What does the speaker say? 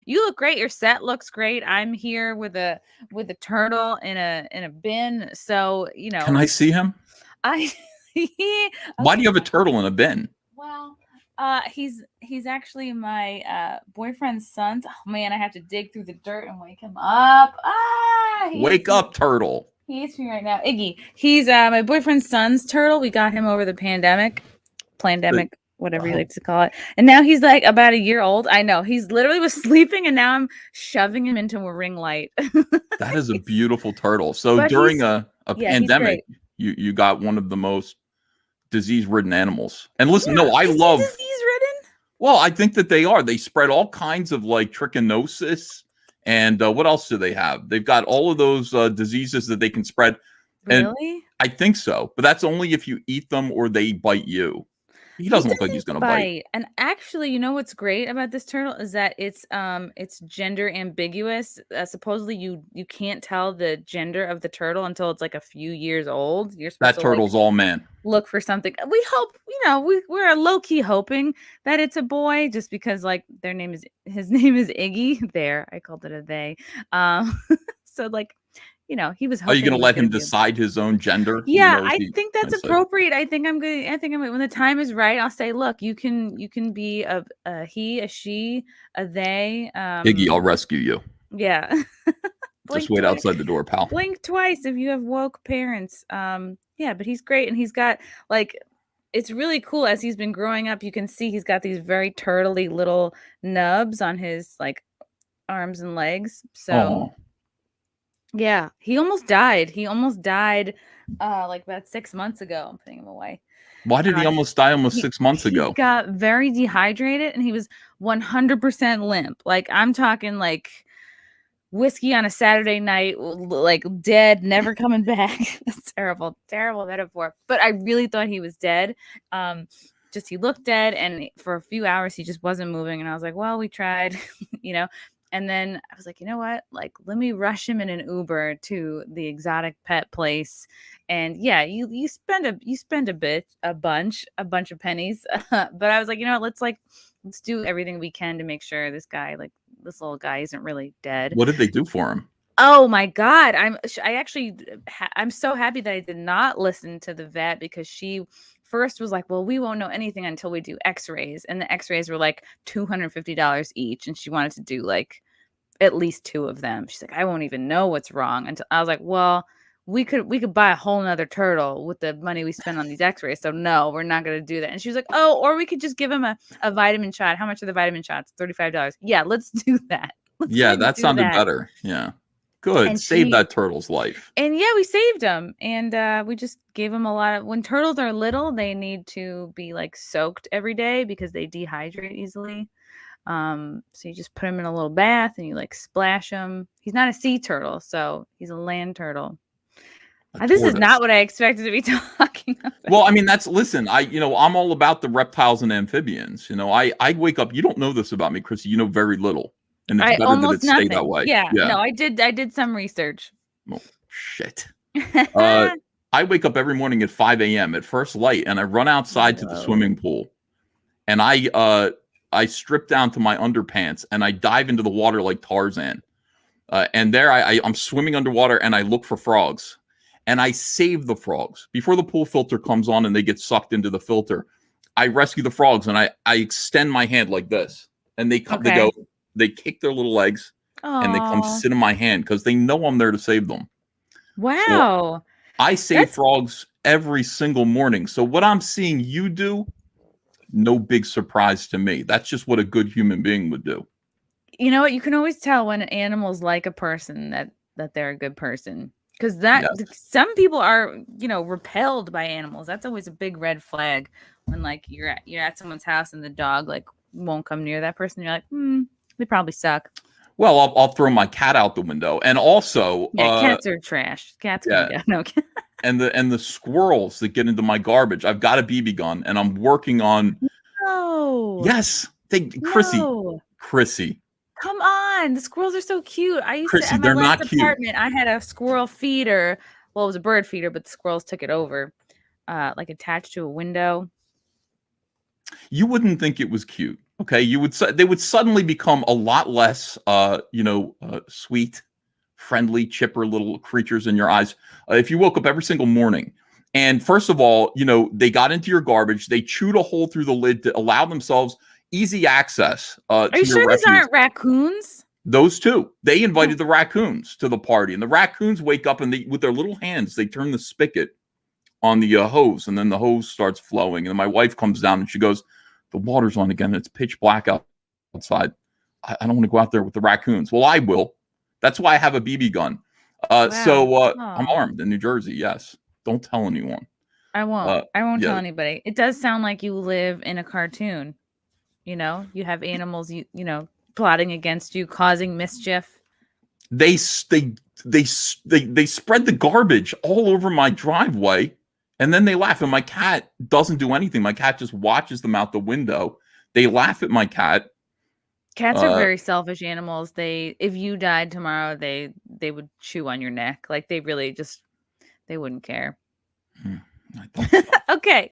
You look great. Your set looks great. I'm here with a turtle in a bin. So, Can I see him? I Why do you have a turtle in a bin? Well, he's actually my boyfriend's son. Oh man, I have to dig through the dirt and wake him up. Wake up, turtle. He hates me right now. Iggy. He's my boyfriend's son's turtle. We got him over the pandemic, whatever you like to call it. And now he's like about a year old. I know. He's literally was sleeping and now I'm shoving him into a ring light. That is a beautiful turtle. So during a pandemic, you got one of the most disease-ridden animals. And listen, no, I love disease-ridden. Well, I think that they are. They spread all kinds of like trichinosis. And what else do they have? They've got all of those diseases that they can spread. Really? And I think so. But that's only if you eat them or they bite you. He doesn't look like he's going to bite. And actually, you know what's great about this turtle is that it's gender ambiguous. Supposedly, you can't tell the gender of the turtle until it's like a few years old. You're supposed that turtle's all man. Look for something. We hope, we're low key hoping that it's a boy, just because like his name is Iggy. There, I called it a they. So like. He was. Are you going to let him decide his own gender? Yeah, I think that's appropriate. I think I'm when the time is right, I'll say, look, you can be a he, a she, a they. Iggy, I'll rescue you. Yeah. Just wait outside the door, pal. Blink twice if you have woke parents. Yeah, but he's great, and he's got like. It's really cool as he's been growing up. You can see he's got these very turtley little nubs on his like arms and legs. So. Aww. Yeah, he almost died. Like about 6 months ago. I'm putting him away. Why did he almost die 6 months ago? He got very dehydrated and he was 100% limp. Like I'm talking like whiskey on a Saturday night, like dead, never coming back. That's terrible metaphor. But I really thought he was dead. Just he looked dead, and for a few hours he just wasn't moving. And I was like, well, we tried, And then I was like, you know what? Like, let me rush him in an Uber to the exotic pet place. And yeah, you spend a bunch of pennies. But I was like, you know what? Let's do everything we can to make sure this little guy isn't really dead. What did they do for him? Oh my God. I'm so happy that I did not listen to the vet, because she first was like, well, we won't know anything until we do x-rays. And the x-rays were like $250 each. And she wanted to do like at least 2 of them. She's like, I won't even know what's wrong. Until I was like, well, we could buy a whole nother turtle with the money we spend on these x-rays. So no, we're not going to do that. And she was like, oh, or we could just give him a vitamin shot. How much are the vitamin shots? $35. Yeah, let's do that. That sounded better. Yeah. Good. And save that turtle's life. And yeah, we saved him. And we just gave him a lot of, when turtles are little, they need to be like soaked every day because they dehydrate easily. So you just put him in a little bath and you like splash him. He's not a sea turtle, so he's a land turtle. This is not what I expected to be talking about. Well, I mean, I'm all about the reptiles and amphibians. I wake up, you don't know this about me, Chrissy, you know very little. And it's better that it stay that way. Yeah. No, I did some research. Oh, shit. I wake up every morning at 5 a.m. at first light, and I run outside to the swimming pool. And I strip down to my underpants, and I dive into the water like Tarzan. And there I'm swimming underwater, and I look for frogs. And I save the frogs. Before the pool filter comes on and they get sucked into the filter, I rescue the frogs, and I extend my hand like this. And they come, they kick their little legs, and they come sit in my hand because they know I'm there to save them. Wow. So I save frogs every single morning. So what I'm seeing you do, no big surprise to me. That's just what a good human being would do. You know what? You can always tell when an animal's like a person that they're a good person. Because some people are, repelled by animals. That's always a big red flag when like you're at someone's house and the dog like won't come near that person. You're like, they probably suck. Well, I'll throw my cat out the window, and also cats are trash. Cats can go. No. and the squirrels that get into my garbage. I've got a BB gun, and I'm working on. No. Yes, Chrissy. Come on, the squirrels are so cute. I used Chrissy, to at my last apartment. I had a squirrel feeder. Well, it was a bird feeder, but the squirrels took it over, like attached to a window. You wouldn't think it was cute. Okay, they would suddenly become a lot less, sweet, friendly, chipper little creatures in your eyes. If you woke up every single morning, and first of all, they got into your garbage, they chewed a hole through the lid to allow themselves easy access Are to you your sure these refuse. aren't raccoons? Those two, they invited the raccoons to the party, and the raccoons wake up and with their little hands, they turn the spigot on the hose, and then the hose starts flowing. And then my wife comes down and she goes, "The water's on again. It's pitch black outside. I don't want to go out there with the raccoons." Well, I will. That's why I have a BB gun. So I'm armed in New Jersey. Yes. Don't tell anyone. I won't. I won't tell anybody. It does sound like you live in a cartoon. You have animals, plotting against you, causing mischief. They spread the garbage all over my driveway, and then they laugh. And my cat doesn't do anything. My cat just watches them out the window. They laugh at my cat. Cats are very selfish animals. If you died tomorrow, they would chew on your neck. Like they really they wouldn't care. Okay.